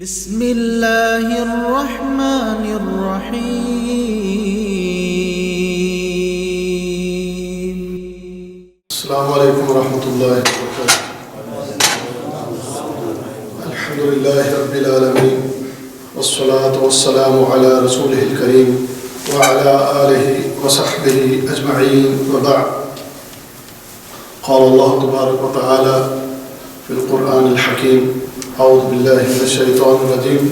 بسم اللہ الرحمن الرحیم۔ السلام علیکم ورحمۃ اللہ وبرکاتہ۔ الحمدللہ رب العالمین والصلاة والسلام علی رسولہ الکریم وعلی آلہ وصحبہ اجمعین وبعد۔ قال اللہ تبارک وتعالی فی القرآن الحکیم اعوذ باللہ من الشیطان الرجیم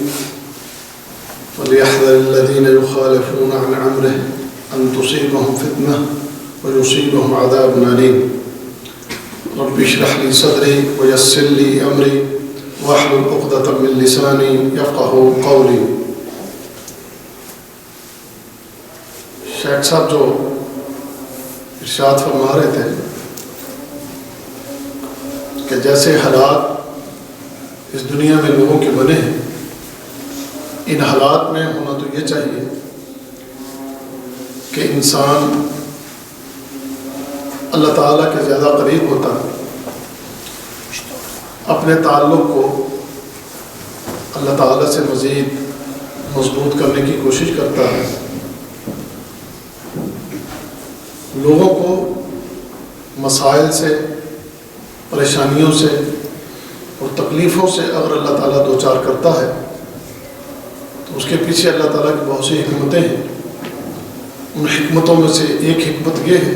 فلیحذر الذین یخالفون عن امرہ ان تصیبہم فتنہ ویصیبہم عذاب علیم۔ رب اشرح لی صدری ویسر لی امری واحلل عقدۃ من لسانی یفقہوا قولی۔ شیخ صاحب جو ارشاد فرما رہے تھے کہ جیسے حالات اس دنیا میں لوگوں کے بنے ہیں، ان حالات میں ہونا تو یہ چاہیے کہ انسان اللہ تعالیٰ کے زیادہ قریب ہوتا ہے، اپنے تعلق کو اللہ تعالیٰ سے مزید مضبوط کرنے کی کوشش کرتا ہے، لوگوں کو مسائل سے، پریشانیوں سے اور تکلیفوں سے اگر اللہ تعالیٰ دو چار کرتا ہے تو اس کے پیچھے اللہ تعالیٰ کی بہت سی حکمتیں ہیں۔ ان حکمتوں میں سے ایک حکمت یہ ہے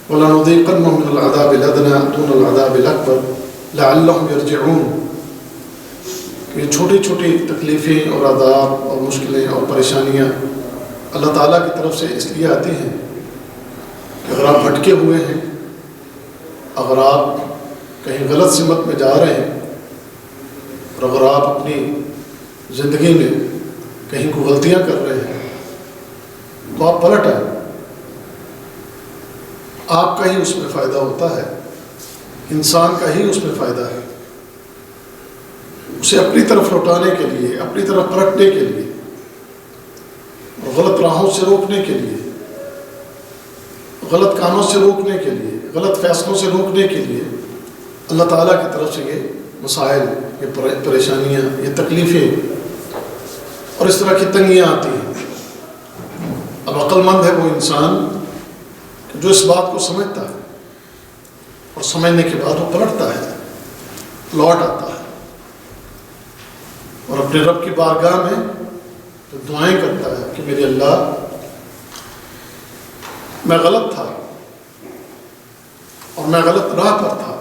وَلَنُذِيقَنَّهُم مِّنَ الْعَذَابِ الْأَدْنَىٰ دُونَ الْعَذَابِ الْأَكْبَرِ لَعَلَّهُمْ يَرْجِعُونَ، کہ یہ چھوٹی چھوٹی تکلیفیں اور عذاب اور مشکلیں اور پریشانیاں اللہ تعالیٰ کی طرف سے اس لیے آتی ہیں کہ اگر آپ بھٹکے ہوئے ہیں، اگر آپ کہیں غلط سمت میں جا رہے ہیں، اور اگر آپ اپنی زندگی میں کہیں کو غلطیاں کر رہے ہیں تو آپ پلٹ آئیں، آپ کا ہی اس میں فائدہ ہوتا ہے، انسان کا ہی اس میں فائدہ ہے۔ اسے اپنی طرف لوٹانے کے لیے، اپنی طرف پلٹنے کے لیے اور غلط راہوں سے روکنے کے لیے، غلط کاموں سے روکنے کے لیے، غلط فیصلوں سے روکنے کے لیے اللہ تعالیٰ کی طرف سے یہ مسائل، یہ پریشانیاں، یہ تکلیفیں اور اس طرح کی تنگیاں آتی ہیں۔ اب عقل مند ہے وہ انسان جو اس بات کو سمجھتا ہے اور سمجھنے کے بعد وہ پلٹتا ہے، لوٹ آتا ہے اور اپنے رب کی بارگاہ میں تو دعائیں کرتا ہے کہ میرے اللہ، میں غلط تھا اور میں غلط راہ پر تھا،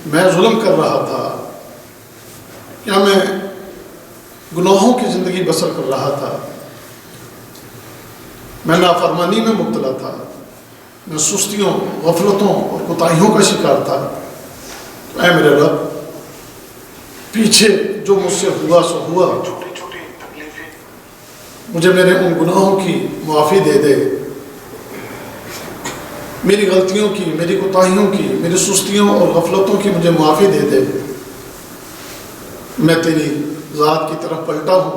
میں ظلم کر رہا تھا، یا میں گناہوں کی زندگی بسر کر رہا تھا، میں نافرمانی میں مبتلا تھا، میں سستیوں، غفلتوں اور کوتاہیوں کا شکار تھا، تو اے میرے رب، پیچھے جو مجھ سے ہوا سو ہوا، چھوٹی چھوٹی تکلیفیں، مجھے میرے ان گناہوں کی معافی دے دے، میری غلطیوں کی، میری کوتاہیوں کی، میری سستیوں اور غفلتوں کی مجھے معافی دے دے۔ میں تیری ذات کی طرف پلٹا ہوں،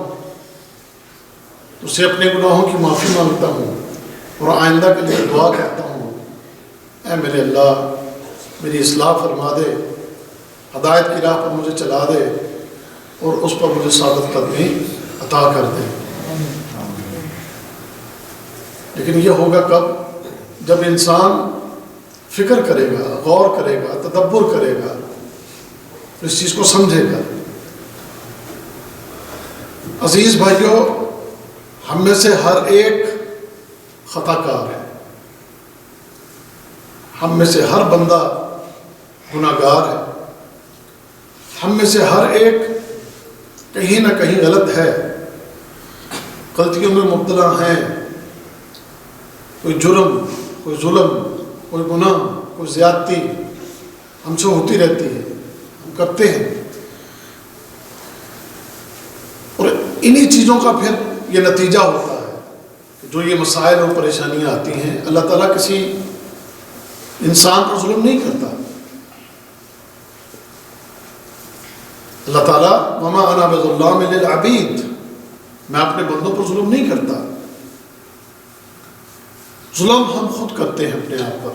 تجھ سے اپنے گناہوں کی معافی مانگتا ہوں اور آئندہ کے لیے دعا کرتا ہوں، اے میرے اللہ میری اصلاح فرما دے، ہدایت کی راہ پر مجھے چلا دے اور اس پر مجھے ثابت قدمی عطا کر دے۔ لیکن یہ ہوگا کب؟ جب انسان فکر کرے گا، غور کرے گا، تدبر کرے گا، اس چیز کو سمجھے گا۔ عزیز بھائیوں، ہم میں سے ہر ایک خطا کار ہے، ہم میں سے ہر بندہ گناہ گار ہے، ہم میں سے ہر ایک کہیں نہ کہیں غلط ہے، غلطیوں میں مبتلا ہیں، کوئی جرم، کوئی ظلم، کوئی گناہ، کوئی زیادتی ہم سے ہوتی رہتی ہے، ہم کرتے ہیں، اور انہی چیزوں کا پھر یہ نتیجہ ہوتا ہے کہ جو یہ مسائل اور پریشانیاں آتی ہیں، اللہ تعالیٰ کسی انسان پر ظلم نہیں کرتا۔ اللہ تعالیٰ وَمَا أَنَا بِظَلَّامٍ لِلْعَبِيدِ، میں اپنے بندوں پر ظلم نہیں کرتا، ظلم ہم خود کرتے ہیں اپنے آپ پر،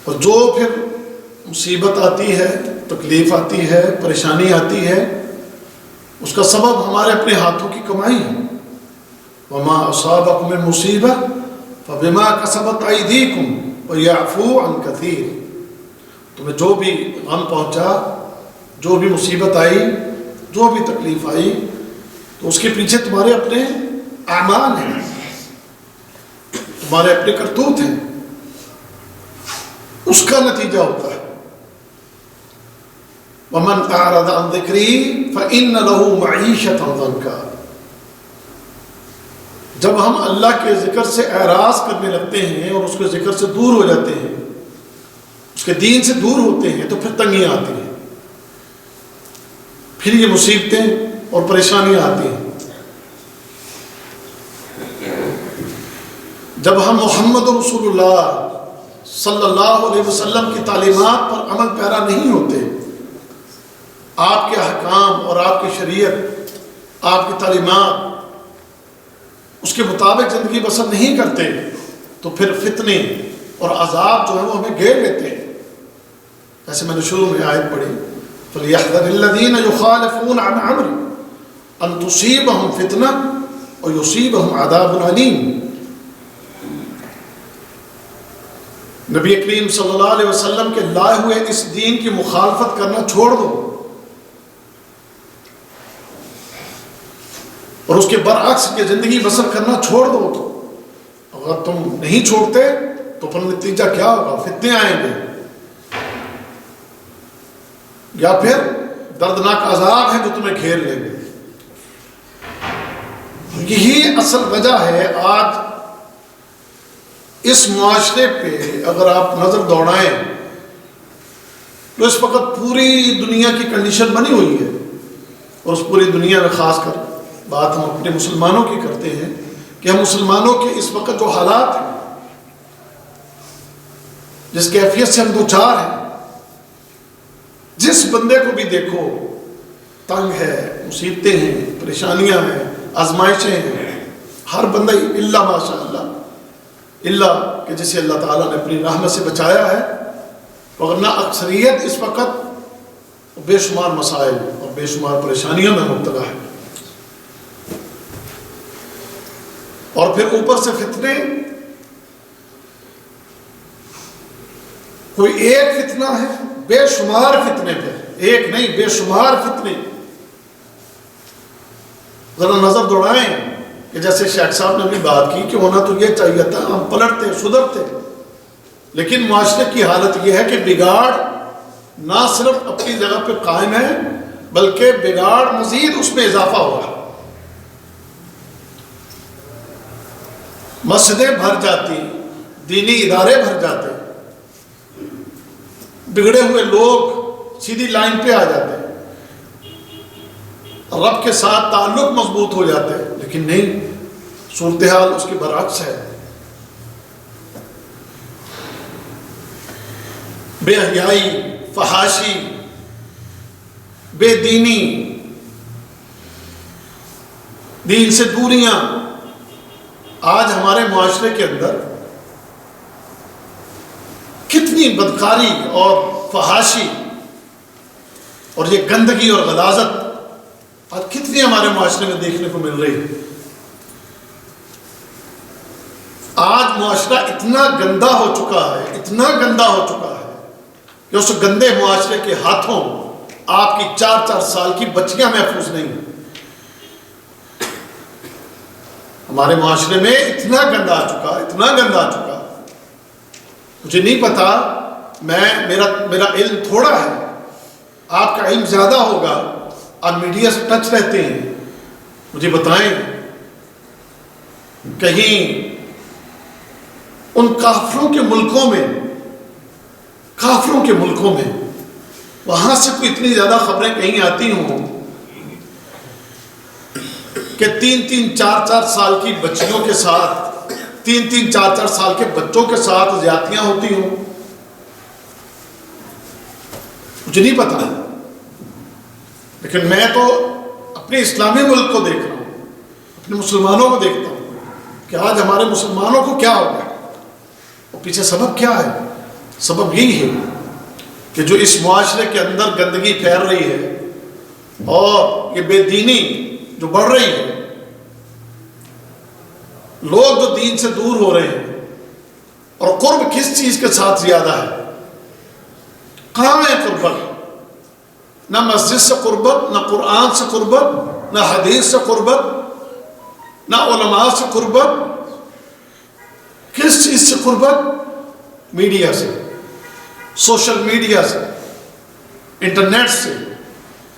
اور جو پھر مصیبت آتی ہے، تکلیف آتی ہے، پریشانی آتی ہے، اس کا سبب ہمارے اپنے ہاتھوں کی کمائی ہے۔ وَمَا أَصَابَكُم مِّن مُّصِيبَةٍ فَبِمَا كَسَبَتْ أَيْدِيكُمْ وَيَعْفُو عَن كَثِيرٍ۔ تمہیں جو بھی غم پہنچا، جو بھی مصیبت آئی، جو بھی تکلیف آئی، تو اس کے پیچھے تمہارے اپنے اعمال ہیں، تمہارے اپنے کرتوت ہیں، اس کا نتیجہ ہوتا ہے۔ وَمَنْ أَعْرَضَ عَنْ ذِكْرِي فَإِنَّ لَهُ مَعِيشَةً ضَنْكًا۔ جب ہم اللہ کے ذکر سے اعراض کرنے لگتے ہیں اور اس کے ذکر سے دور ہو جاتے ہیں، اس کے دین سے دور ہوتے ہیں، تو پھر تنگیاں آتی ہیں، پھر یہ مصیبتیں اور پریشانیاں آتی ہیں۔ جب ہم محمد رسول اللہ صلی اللہ علیہ وسلم کی تعلیمات پر عمل پیرا نہیں ہوتے، آپ کے احکام اور آپ کی شریعت، آپ کی تعلیمات اس کے مطابق زندگی بسر نہیں کرتے، تو پھر فتنے اور عذاب جو ہے وہ ہمیں گھیر لیتے ہیں۔ جیسے میں نے شروع میں آیت پڑھی، فَلْيَحْذَرِ الَّذِينَ يُخَالِفُونَ عَنْ أَمْرِهِ أَن تُصِيبَهُمْ فِتْنَةٌ وَيُصِيبَهُمْ عَذَابٌ أَلِيمٌ۔ نبی کریم صلی اللہ علیہ وسلم کے لائے ہوئے اس دین کی مخالفت کرنا چھوڑ دو، اور اس کے برعکس یہ زندگی بسر کرنا چھوڑ دو۔ تو اگر تم نہیں چھوڑتے تو پھر نتیجہ کیا ہوگا؟ فتنے آئیں گے، یا پھر دردناک عذاب ہے جو تمہیں گھیر لیں گے۔ یہی اصل وجہ ہے آج اس معاشرے پہ اگر آپ نظر دوڑائیں تو اس وقت پوری دنیا کی کنڈیشن بنی ہوئی ہے، اور اس پوری دنیا میں خاص کر بات ہم اپنے مسلمانوں کی کرتے ہیں کہ ہم مسلمانوں کے اس وقت جو حالات ہیں، جس کیفیت سے ہم دوچار ہیں، جس بندے کو بھی دیکھو تنگ ہے، مصیبتیں ہیں، پریشانیاں ہیں، آزمائشیں ہیں، ہر بندہ الا ماشاء اللہ، اللہ کہ جسے اللہ تعالیٰ نے اپنی رحمت سے بچایا ہے، ورنہ اکثریت اس وقت بے شمار مسائل اور بے شمار پریشانیوں میں مبتلا ہے۔ اور پھر اوپر سے فتنے، کوئی ایک فتنہ ہے، بے شمار فتنے پہ، ایک نہیں بے شمار فتنے۔ ذرا نظر دوڑائیں کہ جیسے شیخ صاحب نے بھی بات کی کہ ہونا تو یہ چاہیے تھا، ہم پلٹتے سدھرتے، لیکن معاشرے کی حالت یہ ہے کہ بگاڑ نہ صرف اپنی جگہ پہ قائم ہے بلکہ بگاڑ مزید اس میں اضافہ ہوا ہے۔ مسجدیں بھر جاتی، دینی ادارے بھر جاتے، بگڑے ہوئے لوگ سیدھی لائن پہ آ جاتے، رب کے ساتھ تعلق مضبوط ہو جاتے، لیکن نہیں، صورتحال اس کے برعکس ہے۔ بے حیائی، فحاشی، بے دینی، دین سے دوریاں آج ہمارے معاشرے کے اندر کتنی بدکاری اور فحاشی اور یہ گندگی اور غلاظت آج کتنی ہمارے معاشرے میں دیکھنے کو مل رہی ہے۔ آج معاشرہ اتنا گندا ہو چکا ہے، اتنا گندا ہو چکا ہے کہ اس گندے معاشرے کے ہاتھوں آپ کی 4-4 سال کی بچیاں محفوظ نہیں ہیں۔ ہمارے معاشرے میں اتنا گندا آ چکا، اتنا گندا آ چکا، مجھے نہیں پتا، میرا علم تھوڑا ہے، آپ کا علم زیادہ ہوگا، آپ میڈیا سے ٹچ رہتے ہیں، مجھے بتائیں کہیں ان کافروں کے ملکوں میں وہاں سے کوئی اتنی زیادہ خبریں کہیں آتی ہوں کہ 3-3 4-4 سال کی بچیوں کے ساتھ، 3-3 4-4 سال کے بچوں کے ساتھ زیادتیاں ہوتی ہوں، مجھے نہیں پتا، لیکن میں تو اپنے اسلامی ملک کو دیکھ رہا ہوں، اپنے مسلمانوں کو دیکھتا ہوں کہ آج ہمارے مسلمانوں کو کیا ہو گیا، اور پیچھے سبب کیا ہے؟ سبب یہی ہے کہ جو اس معاشرے کے اندر گندگی پھیل رہی ہے اور یہ بے دینی جو بڑھ رہی ہے، لوگ جو دین سے دور ہو رہے ہیں، اور قرب کس چیز کے ساتھ زیادہ ہے؟ کہاں ہے قربت؟ نہ مسجد سے قربت، نہ قرآن سے قربت، نہ حدیث سے قربت، نہ علماء سے قربت. کس چیز سے قربت؟ میڈیا سے، سوشل میڈیا سے، انٹرنیٹ سے،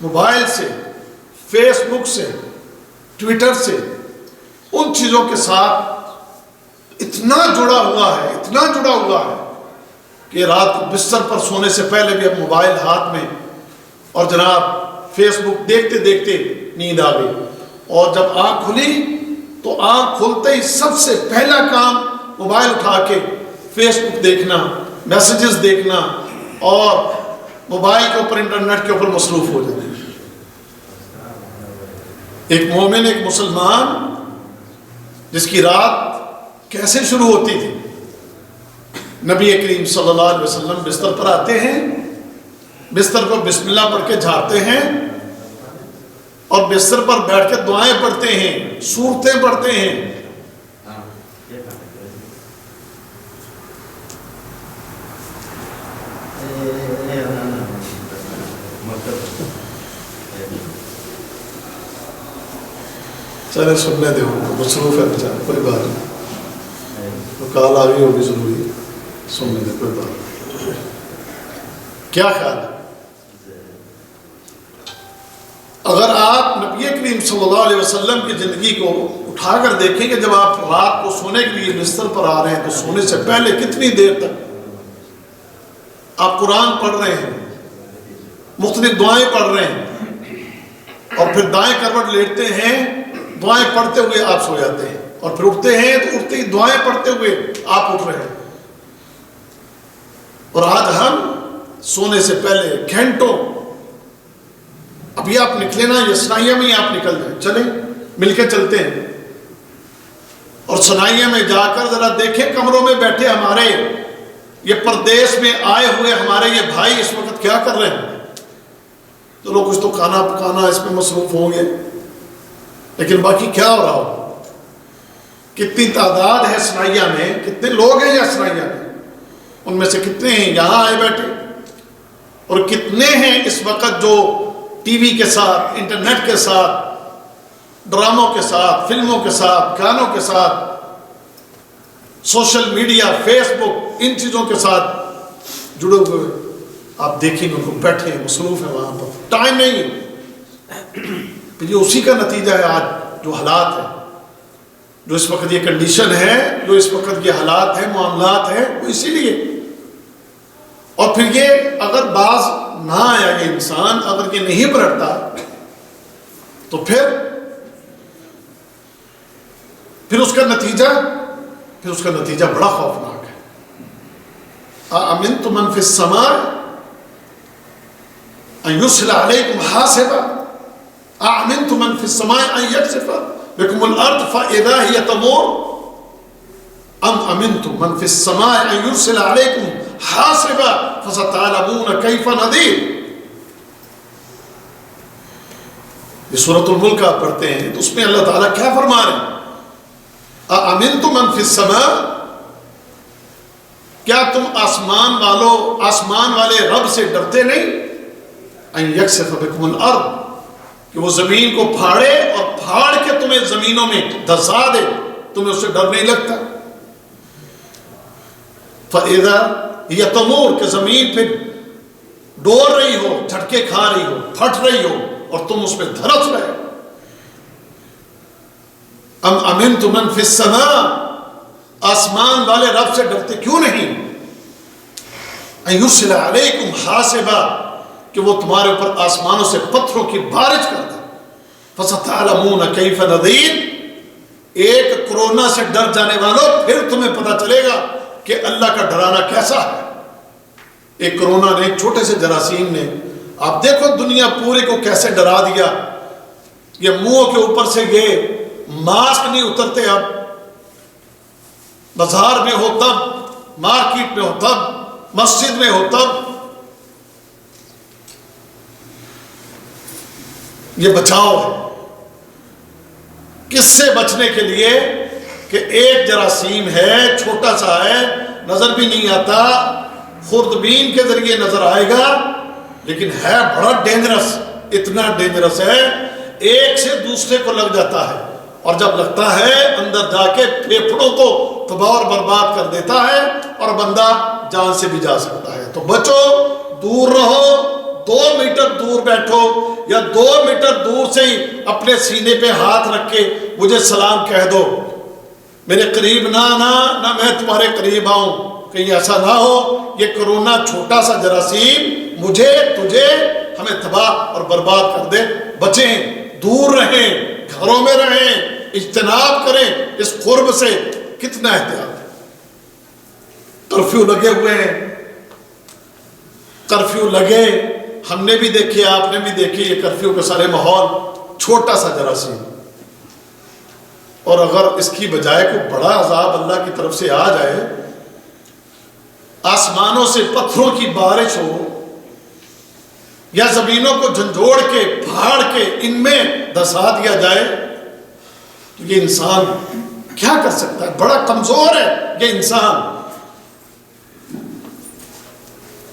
موبائل سے، فیس بک سے، ٹویٹر سے، ان چیزوں کے ساتھ اتنا جڑا ہوا ہے کہ رات کو بستر پر سونے سے پہلے بھی اب موبائل ہاتھ میں، اور جناب فیس بک دیکھتے دیکھتے نیند آ گئی، اور جب آنکھ کھلی تو آنکھ کھلتے ہی سب سے پہلا کام موبائل اٹھا کے فیس بک دیکھنا، میسیجز دیکھنا، اور موبائل کے اوپر انٹرنیٹ کے اوپر مصروف ہو جانا. ایک مومن، ایک مسلمان، جس کی رات کیسے شروع ہوتی تھی؟ نبی کریم صلی اللہ علیہ وسلم بستر پر آتے ہیں، بستر کو بسم اللہ پڑھ کے جھاڑتے ہیں، اور بستر پر بیٹھ کے دعائیں پڑھتے ہیں، سورتیں پڑھتے ہیں. چلے سننے دے، مصروف ہے بیچارہ، کوئی بات نہیں، تو کال آ گئی ہوگی ضروری، سننے دے، کوئی بات نہیں. کیا خیال ہے؟ اگر آپ نبی کریم صلی اللہ علیہ وسلم کی زندگی کو اٹھا کر دیکھیں کہ جب آپ رات کو سونے کے لیے بستر پر آ رہے ہیں تو سونے سے پہلے کتنی دیر تک آپ قرآن پڑھ رہے ہیں، مختلف دعائیں پڑھ رہے ہیں، اور پھر دائیں کروٹ لیٹتے ہیں، دعائیں پڑھتے ہوئے آپ سو جاتے ہیں، اور پھر اٹھتے ہیں تو اٹھتے ہی دعائیں پڑھتے ہوئے آپ اٹھ رہے ہیں. اور آج ہم سونے سے پہلے گھنٹوں، ابھی آپ نکلے نا، یہ سنائیہ میں ہی آپ نکل جائیں، چلیں مل کے چلتے ہیں، اور سنائیہ میں جا کر ذرا دیکھیں کمروں میں بیٹھے ہمارے یہ پردیس میں آئے ہوئے ہمارے یہ بھائی اس وقت کیا کر رہے ہیں. تو لوگ کچھ تو کھانا پکانا اس میں مصروف ہوں گے، لیکن باقی کیا ہو رہا ہو؟ کتنی تعداد ہے سنائیہ میں، کتنے لوگ ہیں یہاں سنائیہ میں، ان میں سے کتنے ہیں یہاں آئے بیٹھے، اور کتنے ہیں اس وقت جو ٹی وی کے ساتھ، انٹرنیٹ کے ساتھ، ڈراموں کے ساتھ، فلموں کے ساتھ، گانوں کے ساتھ، سوشل میڈیا، فیس بک، ان چیزوں کے ساتھ جڑے ہوئے. آپ دیکھیں ان کو بیٹھے ہیں، مصروف ہیں، وہاں پر ٹائم نہیں ہے. یہ اسی کا نتیجہ ہے آج جو حالات ہیں، جو اس وقت یہ کنڈیشن ہے، جو اس وقت یہ حالات ہیں، معاملات ہیں، وہ اسی لیے. اور پھر یہ اگر باز نہ آیا یہ انسان، اگر یہ نہیں پلٹتا، تو پھر اس کا نتیجہ بڑا خوفناک ہے. أَأَمِنْتُمْ مَنْ فِي السَّمَاءِ أَنْ يُرْسِلَ عَلَيْكُمْ حَاصِبًا أَأَمِنْتُمْ مَنْ فِي السَّمَاءِ أَنْ يَخْسِفَ بِكُمُ الْأَرْضَ فَإِذَا هِيَ تَمُورُ أَمْ أَمِنْتُمْ مَنْ فِي السَّمَاءِ أَنْ يُرْسِلَ عَلَيْكُمْ حَاصِبًا فَسَتَعْلَمُونَ كَيْفَ نَذِيرِ. یہ سورۃ الملک آپ پڑھتے ہیں تو اس میں اللہ تعالیٰ کیا فرما رہے ہیں؟ أَأَمِنْتُمْ مَنْ فِي السَّمَاءِ، کیا تم آسمان والے رب سے ڈرتے نہیں؟ أَنْ يَخْسِفَ بِكُمُ الْأَرْضَ، کہ وہ زمین کو پھاڑے اور پھاڑ کے تمہیں زمینوں میں دھسا دے، تمہیں اس سے ڈر نہیں لگتا؟ فَإِذَا هِيَ تَمُورُ، کہ زمین پہ ڈول رہی ہو، جھٹکے کھا رہی ہو، پھٹ رہی ہو، اور تم اس پہ دھرس رہے. ام امنتم من فی السماء، آسمان والے رب سے ڈرتے کیوں نہیں؟ ان یرسل علیکم حاصبا، کہ وہ تمہارے اوپر آسمانوں سے پتھروں کی بارش کر دے. فستعلمون کیف نذیر، ایک کرونا سے ڈر جانے والوں پھر تمہیں پتہ چلے گا کہ اللہ کا ڈرانا کیسا ہے. ایک کرونا نے، ایک چھوٹے سے جراثیم نے، آپ دیکھو دنیا پورے کو کیسے ڈرا دیا. یہ منہوں کے اوپر سے یہ ماسک نہیں اترتے، اب بازار میں ہو تب، مارکیٹ میں ہو تب، مسجد میں ہو تب، یہ بچاؤ ہے. کس سے بچنے کے لیے کہ ایک جراثیم ہے، چھوٹا سا ہے، نظر بھی نہیں آتا، خوردبین کے ذریعے نظر آئے گا، لیکن ہے بڑا ڈینجرس. اتنا ڈینجرس ہے ایک سے دوسرے کو لگ جاتا ہے، اور جب لگتا ہے اندر جا کے پھیپھڑوں کو تباہ اور برباد کر دیتا ہے، اور بندہ جان سے بھی جا سکتا ہے. تو بچو، دور رہو، 2 میٹر دور بیٹھو، یا 2 میٹر دور سے ہی اپنے سینے پہ ہاتھ رکھ کے مجھے سلام کہہ دو. میرے قریب نہ آنا، نہ میں تمہارے قریب آؤں. کہیں ایسا نہ ہو یہ کرونا چھوٹا سا جراثیم مجھے تجھے ہمیں تباہ اور برباد کر دے. بچیں، دور رہیں، گھروں میں رہیں، اجتناب کریں اس قرب سے. کتنا احتیاط ہے. کرفیو لگے ہوئے ہیں، کرفیو لگے، ہم نے بھی دیکھی، آپ نے بھی دیکھی یہ کرفیو کے سارے ماحول. چھوٹا سا جراثیم، اور اگر اس کی بجائے کوئی بڑا عذاب اللہ کی طرف سے آ جائے، آسمانوں سے پتھروں کی بارش ہو، یا زمینوں کو جھنجھوڑ کے پھاڑ کے ان میں دھسا دیا جائے، تو یہ انسان کیا کر سکتا ہے؟ بڑا کمزور ہے یہ انسان،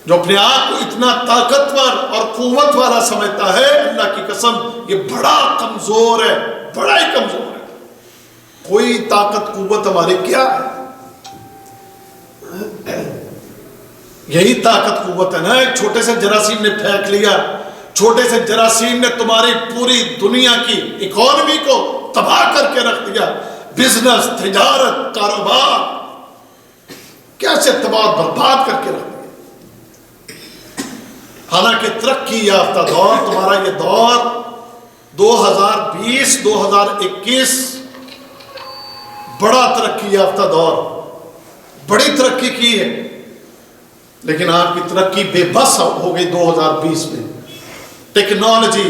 جو اپنے آپ کو اتنا طاقتور اور قوت والا سمجھتا ہے. اللہ کی قسم یہ بڑا کمزور ہے، بڑا ہی کمزور ہے. کوئی طاقت قوت ہماری کیا ہے؟ یہی طاقت قوت ہے نا. ایک چھوٹے سے جراثیم نے پھینک لیا، چھوٹے سے جراثیم نے تمہاری پوری دنیا کی اکانومی کو تباہ کر کے رکھ دیا. بزنس، تجارت، کاروبار کیسے تباہ برباد کر کے رکھ دیا. حالانکہ ترقی یافتہ دور، تمہارا یہ دور 2020 2021 بڑا ترقی یافتہ دور، بڑی ترقی کی ہے، لیکن آپ کی ترقی بے بس ہو گئی 2020 میں. ٹیکنالوجی،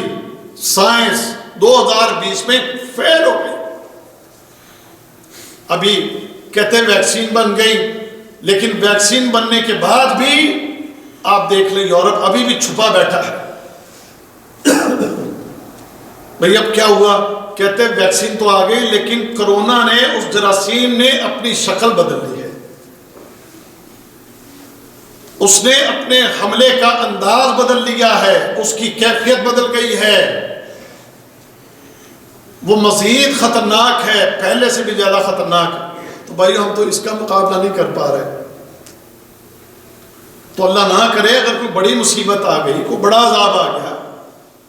سائنس 2020 میں فیل ہو گئی. ابھی کہتے ہیں ویکسین بن گئی، لیکن ویکسین بننے کے بعد بھی آپ دیکھ لیں یورپ ابھی بھی چھپا بیٹھا ہے. بھئی اب کیا ہوا؟ کہتے ہیں ویکسین تو آ گئی، لیکن کرونا نے، اس جراثیم نے اپنی شکل بدل لی ہے. اس نے اپنے حملے کا انداز بدل لیا ہے، اس کی کیفیت بدل گئی ہے. وہ مزید خطرناک ہے، پہلے سے بھی زیادہ خطرناک ہے. تو بھائی ہم تو اس کا مقابلہ نہیں کر پا رہے. تو اللہ نہ کرے اگر کوئی بڑی مصیبت آ گئی، کوئی بڑا عذاب آ گیا،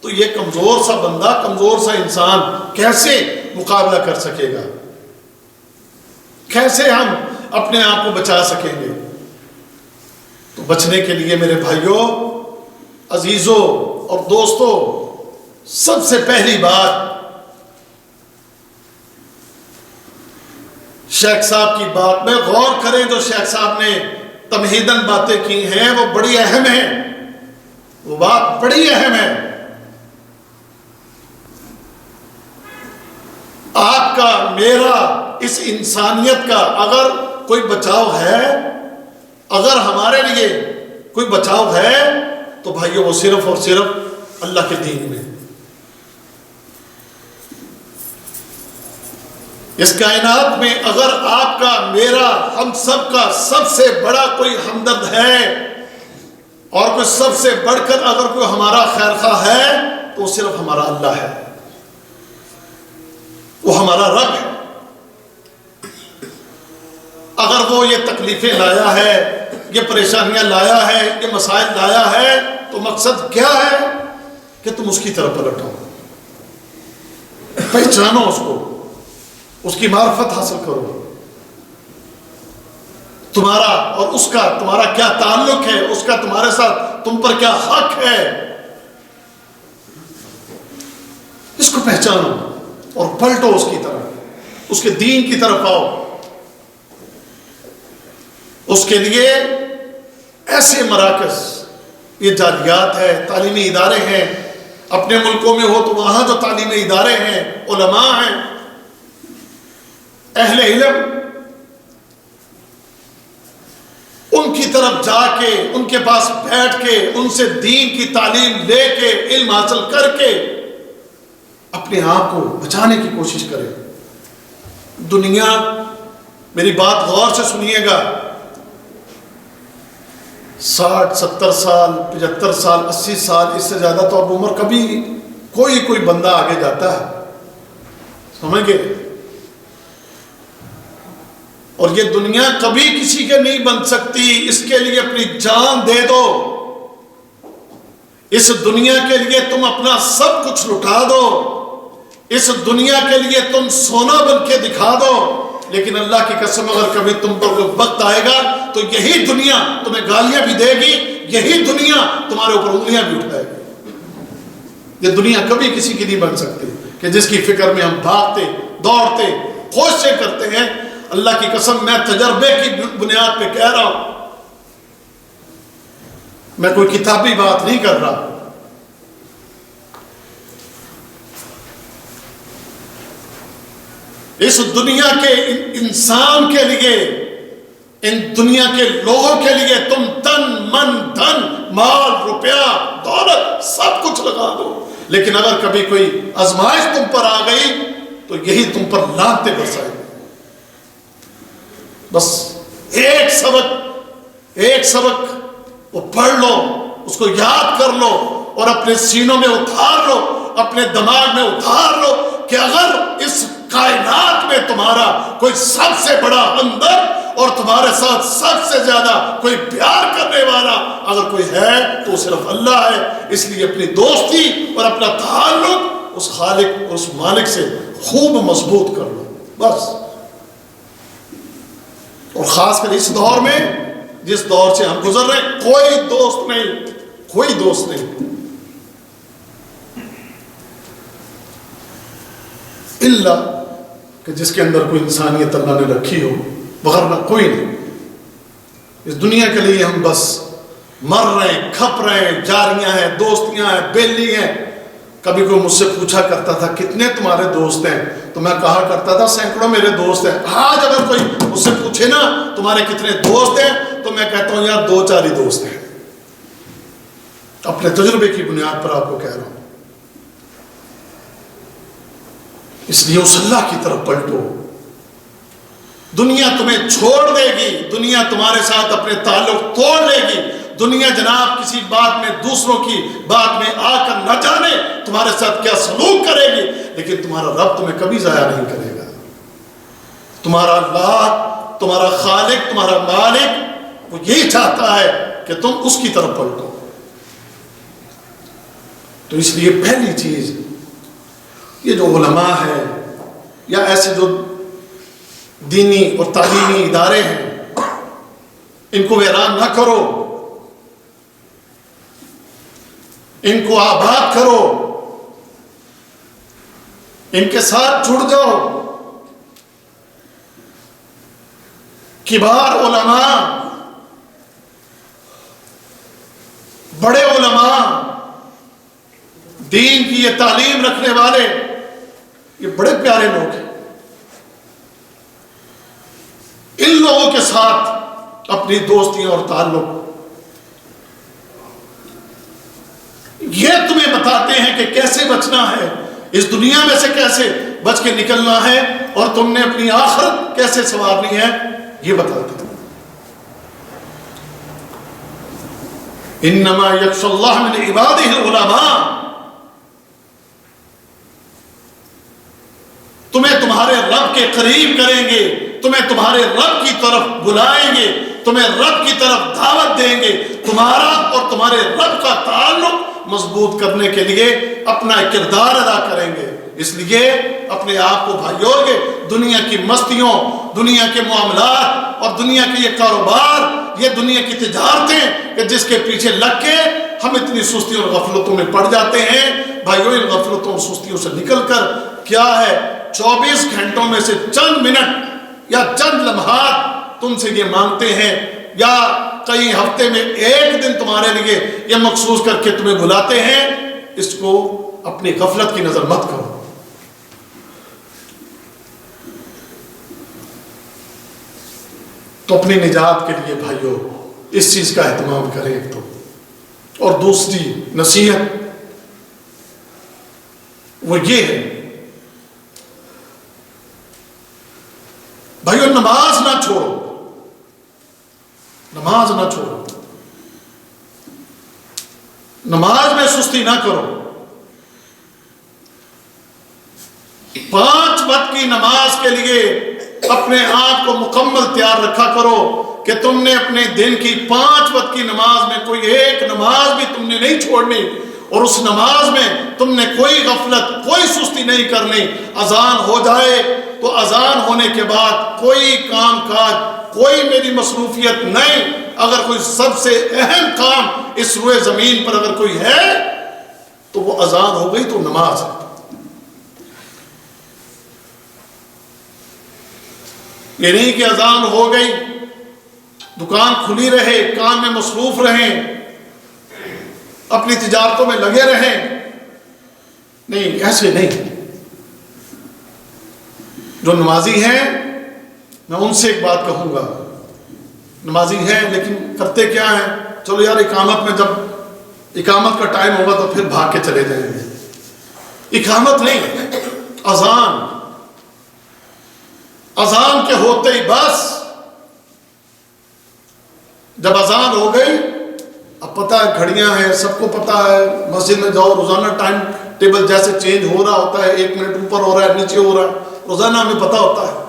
تو یہ کمزور سا بندہ، کمزور سا انسان کیسے مقابلہ کر سکے گا؟ کیسے ہم اپنے آپ کو بچا سکیں گے؟ تو بچنے کے لیے میرے بھائیوں، عزیزوں اور دوستوں، سب سے پہلی بات شیخ صاحب کی بات میں غور کریں. جو شیخ صاحب نے تمہیدن باتیں کی ہیں وہ بڑی اہم ہیں، وہ بات بڑی اہم ہے. آپ کا، میرا، اس انسانیت کا اگر کوئی بچاؤ ہے، اگر ہمارے لیے کوئی بچاؤ ہے، تو بھائیو وہ صرف اور صرف اللہ کے دین میں. اس کائنات میں اگر آپ کا، میرا، ہم سب کا سب سے بڑا کوئی ہمدرد ہے، اور کوئی سب سے بڑھ کر اگر کوئی ہمارا خیر خواہ ہے، تو وہ صرف ہمارا اللہ ہے، وہ ہمارا رب ہے. اگر وہ یہ تکلیفیں لایا ہے، یہ پریشانیاں لایا ہے، یہ مسائل لایا ہے، تو مقصد کیا ہے؟ کہ تم اس کی طرف پلٹو، پہچانو اس کو، اس کی معرفت حاصل کرو. تمہارا اور اس کا، تمہارا کیا تعلق ہے، اس کا تمہارے ساتھ، تم پر کیا حق ہے، اس کو پہچانو اور پلٹو اس کی طرف، اس کے دین کی طرف آؤ. اس کے لیے ایسے مراکز، یہ جالیات ہے، تعلیمی ادارے ہیں، اپنے ملکوں میں ہو تو وہاں جو تعلیمی ادارے ہیں، علماء ہیں، اہل علم، ان کی طرف جا کے، ان کے پاس بیٹھ کے، ان سے دین کی تعلیم لے کے، علم حاصل کر کے اپنے آپ کو بچانے کی کوشش کرے. دنیا، میری بات غور سے سنیے گا، 60 70 سال 75 سال 80 سال اس سے زیادہ تو اب عمر کبھی کوئی بندہ آگے جاتا ہے، سمجھ گئے؟ اور یہ دنیا کبھی کسی کے نہیں بن سکتی. اس کے لیے اپنی جان دے دو. اس دنیا کے لیے تم اپنا سب کچھ لٹا دو. اس دنیا کے لیے تم سونا بن کے دکھا دو. لیکن اللہ کی قسم اگر کبھی تم پر وقت آئے گا تو یہی دنیا تمہیں گالیاں بھی دے گی، یہی دنیا تمہارے اوپر انگلیاں بھی اٹھائے گی. یہ دنیا کبھی کسی کی نہیں بن سکتی کہ جس کی فکر میں ہم بھاگتے دوڑتے کوششیں کرتے ہیں. اللہ کی قسم میں تجربے کی بنیاد پہ کہہ رہا ہوں، میں کوئی کتابی بات نہیں کر رہا. اس دنیا کے انسان کے لیے، ان دنیا کے لوگوں کے لیے تم تن من دھن مال روپیہ دولت سب کچھ لگا دو، لیکن اگر کبھی کوئی آزمائش تم پر آ گئی تو یہی تم پر لعنتیں برسائے. بس ایک سبق وہ پڑھ لو، اس کو یاد کر لو اور اپنے سینوں میں اتار لو، اپنے دماغ میں اتار لو کہ اگر اس کائنات میں تمہارا کوئی سب سے بڑا ہمدرد اور تمہارے ساتھ سب سے زیادہ کوئی پیار کرنے والا اگر کوئی ہے تو صرف اللہ ہے. اس لیے اپنی دوستی اور اپنا تعلق اس خالق اور اس مالک سے خوب مضبوط کر لو بس. اور خاص کر اس دور میں، جس دور سے ہم گزر رہے ہیں، کوئی دوست نہیں الا کہ جس کے اندر کوئی انسانیت اللہ نے رکھی ہو، ورنہ کوئی نہیں. اس دنیا کے لیے ہم بس مر رہے ہیں، کھپ رہے ہیں، جاریاں ہیں، دوستیاں ہیں، بیلی ہیں. کبھی کوئی مجھ سے پوچھا کرتا تھا کتنے تمہارے دوست ہیں، تو میں کہا کرتا تھا سینکڑوں میرے دوست ہیں. آج اگر کوئی مجھ سے پوچھے نا تمہارے کتنے دوست ہیں تو میں کہتا ہوں یار 2-4 ہی دوست ہیں. اپنے تجربے کی بنیاد پر آپ کو کہہ رہا ہوں. اس لیے اس اللہ کی طرف پلٹو. دنیا تمہیں چھوڑ دے گی، دنیا تمہارے ساتھ اپنے تعلق توڑ لے گی. دنیا جناب کسی بات میں، دوسروں کی بات میں آ کر نہ جانے تمہارے ساتھ کیا سلوک کرے گی، لیکن تمہارا رب تمہیں کبھی ضائع نہیں کرے گا. تمہارا اللہ، تمہارا خالق، تمہارا مالک وہ یہی چاہتا ہے کہ تم اس کی طرف پلٹو. تو اس لیے پہلی چیز، یہ جو علماء ہیں یا ایسے جو دینی اور تعلیمی ادارے ہیں، ان کو ویران نہ کرو، ان کو آباد کرو، ان کے ساتھ جڑ جاؤ. کبار علماء، بڑے علماء، دین کی یہ تعلیم رکھنے والے، یہ بڑے پیارے لوگ ہیں. ان لوگوں کے ساتھ اپنی دوستیاں اور تعلق، یہ تمہیں بتاتے ہیں کہ کیسے بچنا ہے، اس دنیا میں سے کیسے بچ کے نکلنا ہے، اور تم نے اپنی آخرت کیسے سنوارنی ہے، یہ بتاتے ہیں. انما یخشی اللہ من عبادہ العلماء. تمہیں تمہارے رب کے قریب کریں گے، تمہیں تمہارے رب کی طرف بلائیں گے، تمہیں رب کی طرف دعوت دیں گے. تمہارا اور تمہارے رب کا تعلق مضبوط کرنے کے لیے اپنا کردار ادا کریں گے. اس لیے اپنے آپ کو بھائیو گے، دنیا کی مستیوں، دنیا کے معاملات اور دنیا کے یہ کاروبار، یہ دنیا کی تجارتیں کہ جس کے پیچھے لگ کے ہم اتنی سستیوں اور غفلتوں میں پڑ جاتے ہیں. بھائیو ان غفلتوں اور سستیوں سے نکل کر کیا ہے، 24 گھنٹوں میں سے چند منٹ یا چند لمحات تم سے یہ مانگتے ہیں، یا کئی ہفتے میں ایک دن تمہارے لیے یہ مخصوص کر کے تمہیں بلاتے ہیں. اس کو اپنی غفلت کی نظر مت کرو. تو اپنی نجات کے لیے بھائیو اس چیز کا اہتمام کریں ایک تو. اور دوسری نصیحت وہ یہ ہے بھائیو، نماز نہ چھوڑو، نماز نہ چھوڑو، نماز میں سستی نہ کرو۔ 5 وقت کی نماز کے لیے اپنے آپ کو مکمل تیار رکھا کرو کہ تم نے اپنے دن کی 5 وقت کی نماز میں کوئی ایک نماز بھی تم نے نہیں چھوڑنی، اور اس نماز میں تم نے کوئی غفلت، کوئی سستی نہیں کرنی۔ اذان ہو جائے تو اذان ہونے کے بعد کوئی کام کاج، کوئی میری مصروفیت نہیں۔ اگر کوئی سب سے اہم کام اس روئے زمین پر اگر کوئی ہے تو وہ اذان ہو گئی تو نماز ہے۔ یہ نہیں کہ اذان ہو گئی دکان کھلی رہے، کام میں مصروف رہیں، اپنی تجارتوں میں لگے رہیں، نہیں، ایسے نہیں۔ جو نمازی ہیں میں ان سے ایک بات کہوں گا، نمازی ہیں لیکن کرتے کیا ہیں؟ چلو یار اقامت میں، جب اقامت کا ٹائم ہوگا تو پھر بھاگ کے چلے جائیں گے۔ اقامت نہیں، اذان، اذان کے ہوتے ہی بس، جب اذان ہو گئی، اب پتہ ہے گھڑیاں ہیں، سب کو پتہ ہے، مسجد میں جاؤ روزانہ ٹائم ٹیبل جیسے چینج ہو رہا ہوتا ہے، 1 منٹ اوپر ہو رہا ہے، نیچے ہو رہا ہے، روزانہ ہمیں پتہ ہوتا ہے۔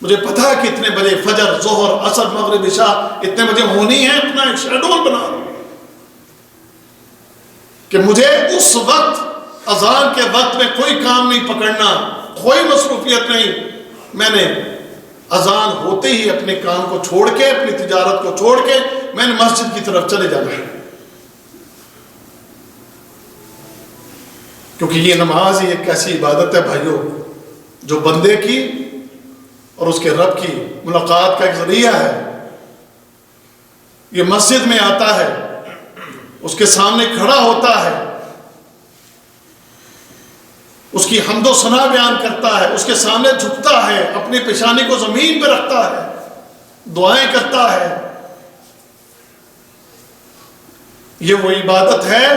مجھے پتہ ہے کہ اتنے بجے فجر، ظہر، عصر، مغرب، عشاء اتنے بجے ہونی ہے، اپنا ایک شیڈول بنا لو کہ مجھے اس وقت، اذان کے وقت میں کوئی کام نہیں پکڑنا، کوئی مصروفیت نہیں۔ میں نے اذان ہوتے ہی اپنے کام کو چھوڑ کے، اپنی تجارت کو چھوڑ کے میں نے مسجد کی طرف چلے جانا ہے، کیونکہ یہ نماز ہی ایک ایسی عبادت ہے بھائیو جو بندے کی اور اس کے رب کی ملاقات کا ایک ذریعہ ہے۔ یہ مسجد میں آتا ہے، اس کے سامنے کھڑا ہوتا ہے، اس کی حمد و ثنا بیان کرتا ہے، اس کے سامنے جھکتا ہے، اپنی پیشانی کو زمین پہ رکھتا ہے، دعائیں کرتا ہے۔ یہ وہ عبادت ہے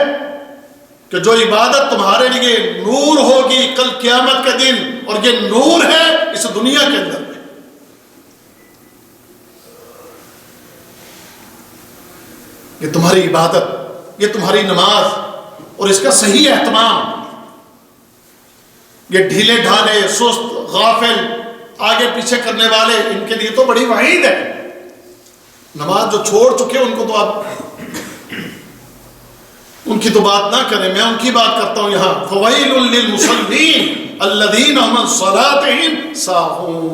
کہ جو عبادت تمہارے لیے نور ہوگی کل قیامت کے دن، اور یہ نور ہے اس دنیا کے اندر میں۔ یہ تمہاری عبادت، یہ تمہاری نماز اور اس کا صحیح اہتمام، یہ ڈھیلے ڈھالے، سست، غافل، آگے پیچھے کرنے والے، ان کے لیے تو بڑی وعید ہے۔ نماز جو چھوڑ چکے ان کو تو آپ ان کی تو بات نہ کریں، میں ان کی بات کرتا ہوں یہاں۔ فویل للمصلین الذین هم عن صلاتهم ساہون۔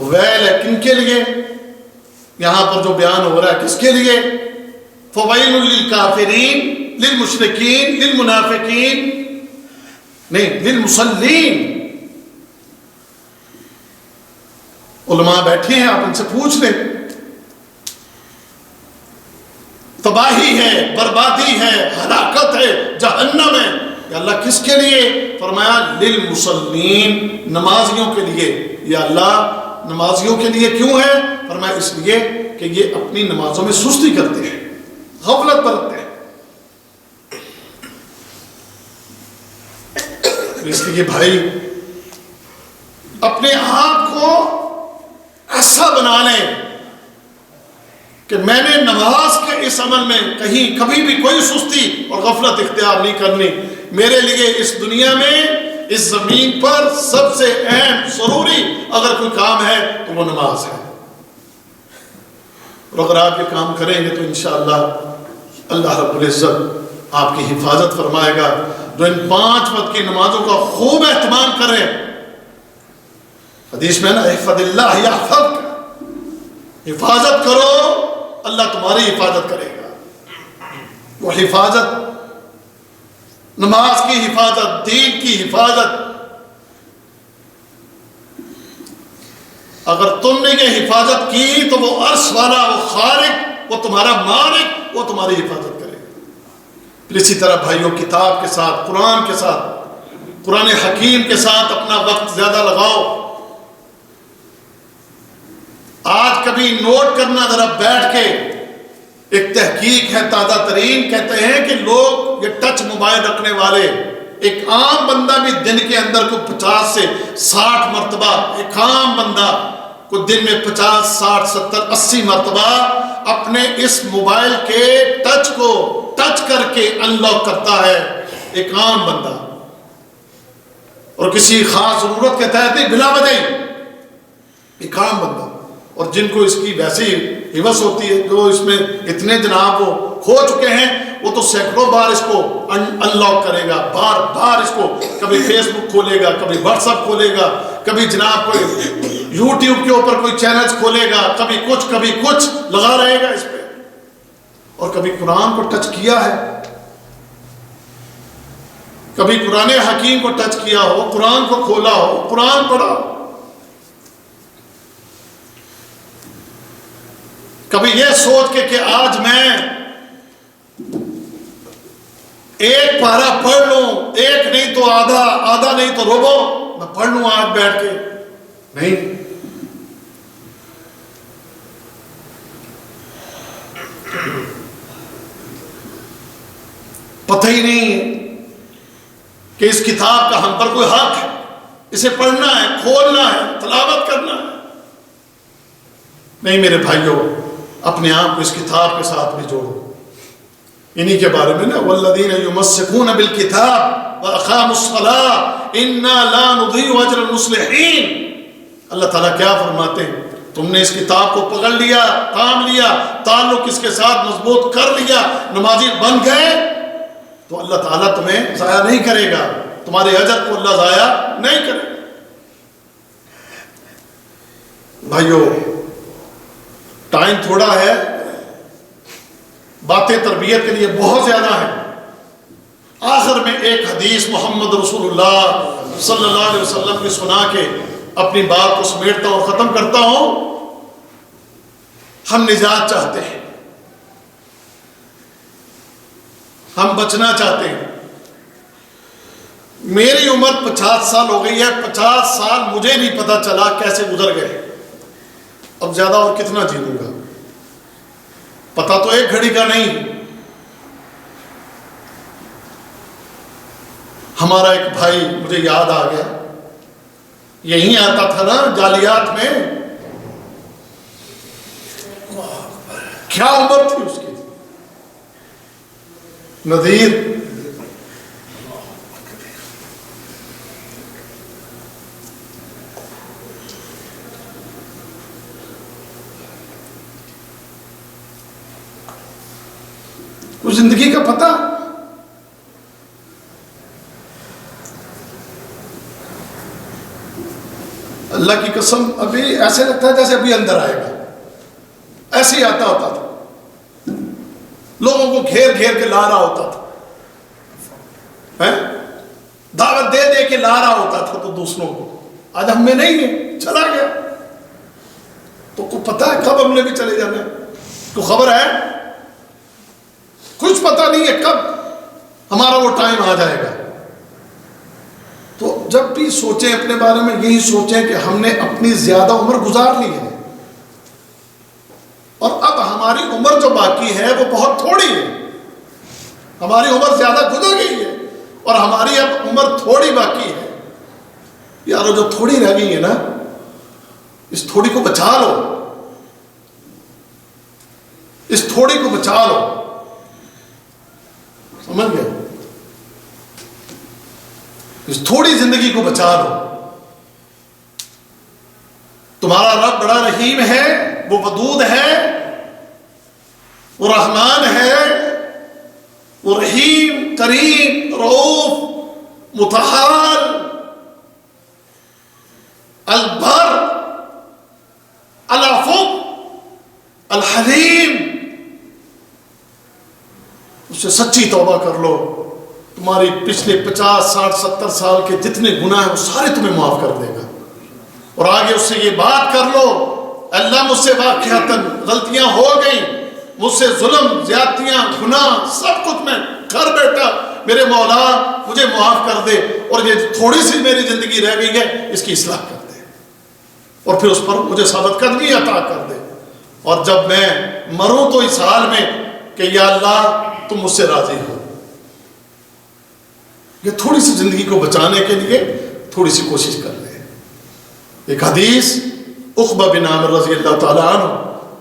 ویل ہے کن کے لیے؟ یہاں پر جو بیان ہو رہا ہے کس کے لیے؟ فویل للکافرین، للمشرکین، للمنافقین، نہیں، للمصلین۔ علماء بیٹھے ہیں، آپ ان سے پوچھ لیں۔ تباہی ہے، بربادی ہے، ہلاکت ہے، جہنم ہے، یا اللہ کس کے لیے؟ فرمایا للمصلین، نمازیوں کے لیے۔ یا اللہ نمازیوں کے لیے کیوں ہے؟ فرمایا اس لیے کہ یہ اپنی نمازوں میں سستی کرتے ہیں، غفلت برتتے ہیں۔ اس لیے بھائی اپنے آپ کو ایسا بنا لیں کہ میں نے نماز کے اس عمل میں کہیں کبھی بھی کوئی سستی اور غفلت اختیار نہیں کرنی۔ میرے لیے اس دنیا میں، اس زمین پر سب سے اہم، ضروری اگر کوئی کام ہے تو وہ نماز ہے، اور اگر آپ یہ کام کریں گے تو انشاءاللہ اللہ رب العزت آپ کی حفاظت فرمائے گا۔ جو ان 5 وقت کی نمازوں کا خوب اہتمام کریں، حدیث میں نا احفظ اللہ یحفظک، حفاظت کرو اللہ تمہاری حفاظت کرے گا۔ وہ حفاظت، نماز کی حفاظت، دین کی حفاظت، اگر تم نے یہ حفاظت کی تو وہ عرش والا، وہ خالق، وہ تمہارا مالک، وہ تمہاری حفاظت کرے گا۔ پھر اسی طرح بھائیوں کتاب کے ساتھ، قرآن کے ساتھ، قرآن حکیم کے ساتھ اپنا وقت زیادہ لگاؤ۔ آج کبھی نوٹ کرنا ذرا بیٹھ کے، ایک تحقیق ہے تازہ ترین، کہتے ہیں کہ لوگ یہ ٹچ موبائل رکھنے والے، ایک عام بندہ بھی دن کے اندر کو 50 سے 60 مرتبہ، ایک عام بندہ کو دن میں 50 60 70 80 مرتبہ اپنے اس موبائل کے ٹچ کو ٹچ کر کے انلاک کرتا ہے، ایک عام بندہ، اور کسی خاص ضرورت کے تحت نہیں، بلا وجہ ہی ایک عام بندہ۔ اور جن کو اس کی ویسے ہی ہوس ہوتی ہے، جو اس میں اتنے جناب وہ کھو چکے ہیں، وہ تو سینکڑوں بار اس کو انلاک کرے گا، بار بار اس کو کبھی فیس بک کھولے گا، کبھی واٹس ایپ کھولے گا، کبھی جناب کوئی یوٹیوب کے اوپر کوئی چینلز کھولے گا، کبھی کچھ لگا رہے گا اس پہ، اور کبھی قرآن کو ٹچ کیا ہے، کبھی قرآن حکیم کو ٹچ کیا ہو، قرآن کو کھولا ہو، قرآن پڑھا ہو، کبھی یہ سوچ کے کہ آج میں ایک پارہ پڑھ لوں، ایک نہیں تو آدھا نہیں تو ربع میں پڑھ لوں آج بیٹھ کے، نہیں، پتہ ہی نہیں ہے کہ اس کتاب کا ہم پر کوئی حق ہے، اسے پڑھنا ہے، کھولنا ہے، تلاوت کرنا ہے، نہیں میرے بھائیوں، اپنے آپ کو اس کتاب کے ساتھ بھی جوڑو۔ انہی کے بارے میں نا والذین یمسکون بالکتاب واقاموا الصلاۃ انا لا نضيع اجر المصلحین۔ اللہ تعالیٰ کیا فرماتے ہیں؟ تم نے اس کتاب کو پکڑ لیا، تھام لیا، تعلق اس کے ساتھ مضبوط کر لیا، نمازی بن گئے، تو اللہ تعالیٰ تمہیں ضائع نہیں کرے گا، تمہارے اجر کو اللہ ضائع نہیں کرے گا۔ بھائیو، ٹائم تھوڑا ہے، باتیں تربیت کے لیے بہت زیادہ ہیں۔ آخر میں ایک حدیث محمد رسول اللہ صلی اللہ علیہ وسلم کی سنا کے اپنی بات کو سمیٹتا اور ختم کرتا ہوں۔ ہم نجات چاہتے ہیں، ہم بچنا چاہتے ہیں۔ میری عمر 50 سال ہو گئی ہے، 50 سال مجھے نہیں پتا چلا کیسے گزر گئے، اب زیادہ اور کتنا جی لوں گا، پتا تو ایک گھڑی کا نہیں۔ ہمارا ایک بھائی مجھے یاد آ گیا، یہیں آتا تھا نا جالیات میں، کیا عمر تھی اس کی، نذیر، زندگی کا پتہ، اللہ کی قسم ابھی ایسے لگتا ہے جیسے ابھی اندر آئے گا، ایسے ہی آتا ہوتا تھا، لوگوں کو گھیر گھیر کے لا رہا ہوتا تھا، دعوت دے دے کے لا رہا ہوتا تھا تو دوسروں کو، آج ہم میں نہیں ہے، چلا گیا، تو کو پتہ ہے کب ہم نے بھی چلے جانا ہے، تو خبر ہے، کچھ پتہ نہیں ہے کب ہمارا وہ ٹائم آ جائے گا۔ تو جب بھی سوچیں اپنے بارے میں یہی سوچیں کہ ہم نے اپنی زیادہ عمر گزار لی ہے، اور اب ہماری عمر جو باقی ہے وہ بہت تھوڑی ہے، ہماری عمر زیادہ گزر گئی ہے اور ہماری اب عمر تھوڑی باقی ہے۔ یارو جو تھوڑی رہ گئی ہے نا، اس تھوڑی کو بچا لو، اس تھوڑی کو بچا لو، سمجھ گئے؟ اس تھوڑی زندگی کو بچا لو۔ تمہارا رب بڑا رحیم ہے، وہ ودود ہے، وہ رحمان ہے، وہ رحیم، کریم، رؤوف، متعال، البر، العفو، الحلیم۔ اس سے سچی توبہ کر لو، تمہاری پچھلے 50 60 70 سال کے جتنے گناہ ہیں وہ سارے تمہیں معاف کر دے گا، اور آگے اس سے یہ بات کر لو، اللہ مجھ سے واقعتاً غلطیاں ہو گئیں، مجھ سے ظلم، زیادتیاں، گناہ سب کچھ میں کر بیٹھا، میرے مولا مجھے معاف کر دے، اور یہ تھوڑی سی میری زندگی رہ گئی ہے اس کی اصلاح کر دے، اور پھر اس پر مجھے ثابت قدمی عطا کر دے، اور جب میں مروں تو اس حال میں کہ یا اللہ تم مجھ سے راضی ہو، کہ تھوڑی سی زندگی کو بچانے کے لیے تھوڑی سی کوشش کر لیں. ایک حدیث عقبہ بن عامر رضی اللہ تعالیٰ عنہ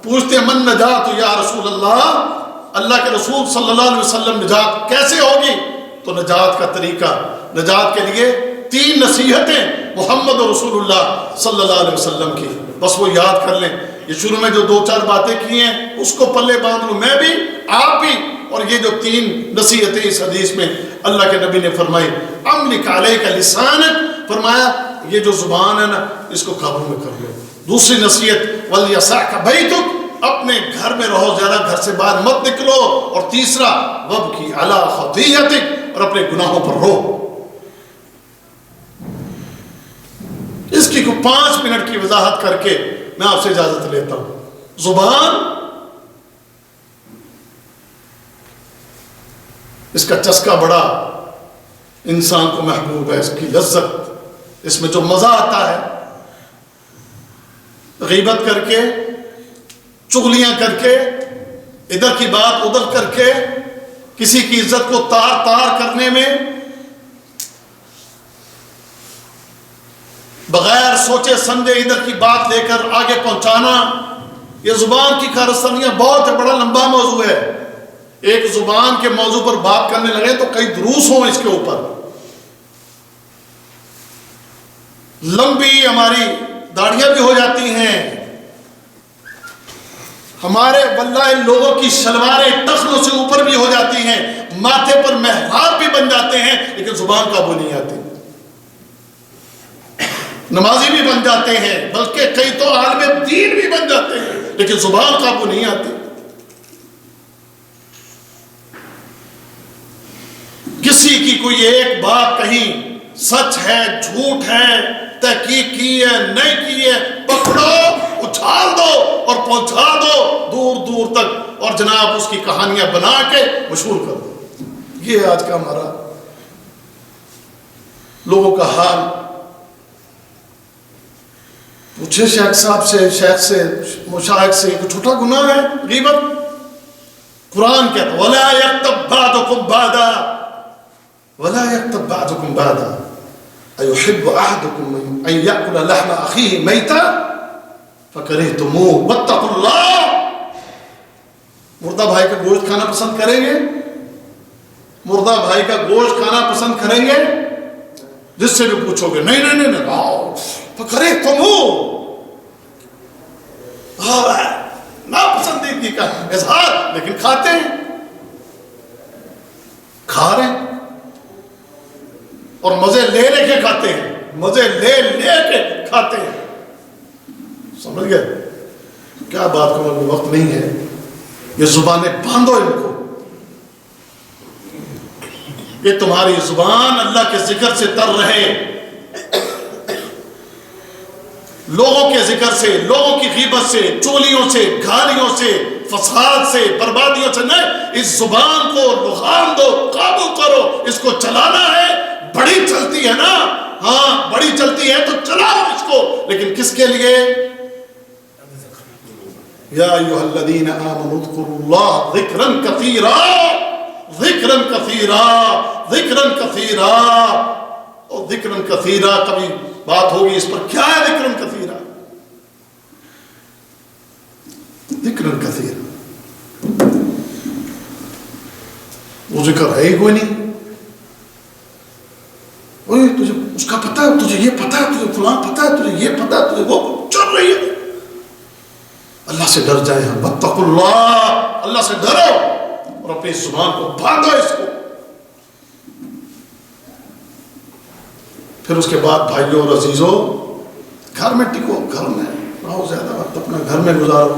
پوچھتے من نجات یا رسول اللہ کے رسول صلی اللہ علیہ وسلم نجات کیسے ہوگی؟ تو نجات کا طریقہ، نجات کے لیے 3 نصیحتیں محمد رسول اللہ صلی اللہ علیہ وسلم کی، بس وہ یاد کر لیں. یہ شروع میں جو 2-4 باتیں کی ہیں اس کو پلے باندھ لوں، میں بھی آپ بھی. اور یہ جو 3 نصیحتیں اس حدیث میں اللہ کے نبی نے فرمائی، املک علیک لسانک، فرمایا یہ جو زبان ہے نا اس کو قابو میں کر لو. دوسری نصیحت ولیسعک بیتک، اپنے گھر میں رہو، زیادہ گھر سے باہر مت نکلو. اور تیسرا وابکی علی خطیئتک، اور اپنے گناہوں پر رو. اس کی کوئی 5 منٹ کی وضاحت کر کے میں آپ سے اجازت لیتا ہوں. زبان، اس کا چسکا بڑا انسان کو محبوب ہے، اس کی لذت، اس میں جو مزہ آتا ہے، غیبت کر کے، چغلیاں کر کے، ادھر کی بات ادھر کر کے، کسی کی عزت کو تار تار کرنے میں، بغیر سوچے سمجھے ادھر کی بات لے کر آگے پہنچانا. یہ زبان کی کارستانیاں بہت بڑا لمبا موضوع ہے. ایک زبان کے موضوع پر بات کرنے لگے تو کئی دروس ہوں اس کے اوپر. لمبی ہماری داڑیاں بھی ہو جاتی ہیں، ہمارے واللہ لوگوں کی شلواریں ٹخنوں سے اوپر بھی ہو جاتی ہیں، ماتھے پر محراب بھی بن جاتے ہیں، لیکن زبان قابو نہیں آتی. نمازی بھی بن جاتے ہیں، بلکہ کئی تو عالم دین بھی بن جاتے ہیں، لیکن زبان قابو نہیں آتی. کسی کی کوئی ایک بات کہیں، سچ ہے جھوٹ ہے، تحقیق کی ہے نہیں کی ہے، پکڑو، اچھال دو اور پہنچا دو دور دور تک، اور جناب اس کی کہانیاں بنا کے مشہور کر دو. یہ آج کا ہمارا لوگوں کا حال. پوچھے شیخ صاحب سے، شیخ سے، مشاہد سے، کوئی چھوٹا گناہ ہے غیبت؟ قرآن کہتا ہے وَلَا يَغْتَبْ بَعْضُكُمْ بَعْضًا وَلَا يَغْتَبْ بَعْضُكُمْ بَعْضًا أَيُحِبُّ أَحَدُكُمْ أَن يَأْكُلَ لَحْمَ أَخِيهِ مَيْتًا فَكَرِهْتُمُوهُ وَاتَّقُوا اللَّهَ. مردہ بھائی کا گوشت کھانا پسند کریں گے؟ مردہ بھائی کا گوشت کھانا پسند کریں گے؟ جس سے بھی پوچھو گے نہیں نہیں نہیں فَكَرِهْتُمُوهُ، ناپسندیدگی کا اظہار، لیکن کھاتے ہیں، کھا رہے ہیں اور مزے لے لے کے کھاتے ہیں، مزے لے لے کے کھاتے ہیں. سمجھ گئے کیا بات کرنے میں وقت نہیں ہے. یہ زبانیں باندھو ان کو. یہ تمہاری زبان اللہ کے ذکر سے تر رہے، لوگوں کے ذکر سے، لوگوں کی غیبت سے، چولیوں سے، گالیوں سے، فساد سے، بربادیوں سے نہیں. اس زبان کو لغام دو، قابو کرو. اس کو چلانا ہے، بڑی چلتی ہے نا، ہاں بڑی چلتی ہے تو چلاؤ اس کو، لیکن کس کے لیے؟ یا ایھا الذین آمنوا اذکروا اللہ ذکرا کثیرا، ذکرا کثیرا، ذکرا کثیرا. اور ذکرا کثیرا کبھی بات ہوگی اس پر، کیا ہے ذکرا کثیرا؟ ذکرا کثیرا وہ ذکر ہے ہی کوئی نہیں. تجھے اس کا پتہ ہے، تجھے یہ پتہ ہے، تجھے فلاں پتہ ہے، تجھے یہ پتہ ہے، تجھے وہ چل رہی ہے. اللہ سے ڈر جائیں ہم، واتقوا اللہ، اللہ سے ڈرو اور اپنی زبان کو باندھو اس کو. پھر اس کے بعد بھائیوں اور عزیزوں، گھر میں ٹکو، گھر میں رہو، زیادہ وقت اپنا گھر میں گزارو.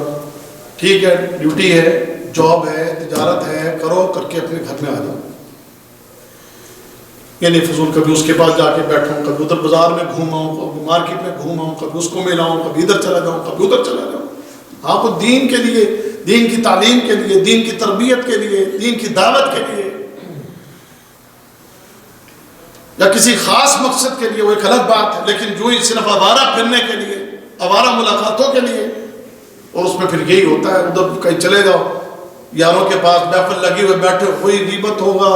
ٹھیک ہے ڈیوٹی ہے، جاب ہے، تجارت ہے، کرو، کر کے اپنے گھر میں آ جاؤ. یعنی فضول کبھی اس کے پاس جا کے بیٹھوں، کبھی ادھر بازار میں گھوماؤں، کبھی مارکیٹ میں گھوماؤں، کبھی اس کو ملاؤں، کبھی ادھر چلا جاؤں، کبھی ادھر چلا جاؤں. آپ کو دین کے لیے، دین کی تعلیم کے لیے، دین کی تربیت کے لیے، دین کی دعوت کے لیے، یا کسی خاص مقصد کے لیے وہ ایک الگ بات ہے. لیکن جو ہی صرف آوارہ پھرنے کے لیے، آوارہ ملاقاتوں کے لیے، اور اس میں پھر یہی ہوتا ہے ادھر کہیں چلے جاؤ، یاروں کے پاس محفل لگی ہوئے بیٹھے، کوئی غیبت ہوگا،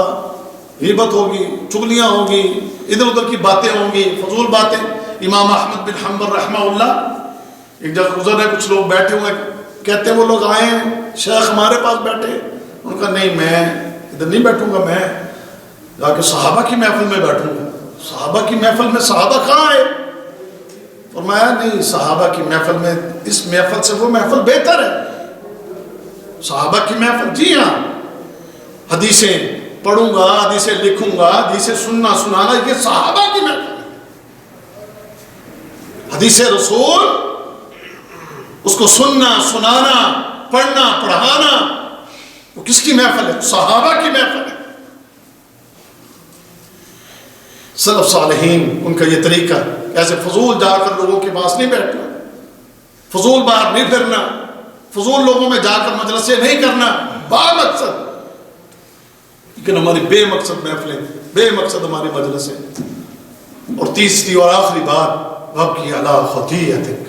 غیبت ہوگی، چغلیاں ہوگی، ادھر ادھر کی باتیں ہوں گی، فضول باتیں. امام احمد بن حنبل رحمہ اللہ ایک جگہ گزر رہے، کچھ لوگ بیٹھے ہوئے، کہتے ہیں وہ لوگ آئے ہیں شیخ ہمارے پاس بیٹھے. ان کا نہیں، میں ادھر نہیں بیٹھوں گا، میں جا کے صحابہ کی محفل میں بیٹھوں گا. صحابہ کی محفل میں صحابہ کہاں ہے؟ فرمایا نہیں، صحابہ کی محفل میں، اس محفل سے وہ محفل بہتر ہے. صحابہ کی محفل، جی ہاں، حدیثیں پڑھوں گا، حدیثیں لکھوں گا، حدیثیں سننا سنانا، یہ صحابہ کی محفل ہے. حدیث رسول، اس کو سننا سنانا، پڑھنا پڑھانا، وہ کس کی محفل ہے؟ صحابہ کی محفل ہے. سلف صالحین ان کا یہ طریقہ، ایسے فضول جا کر لوگوں کے پاس نہیں بیٹھنا، فضول باہر نہیں پھرنا، فضول لوگوں میں جا کر مجلسیں نہیں کرنا با مقصد. لیکن ہماری بے مقصد محفلیں، بے مقصد ہماری مجلسیں. اور تیسری اور آخری بات، وَبْكِي عَلَىٰ خَطِيئَتِكَ.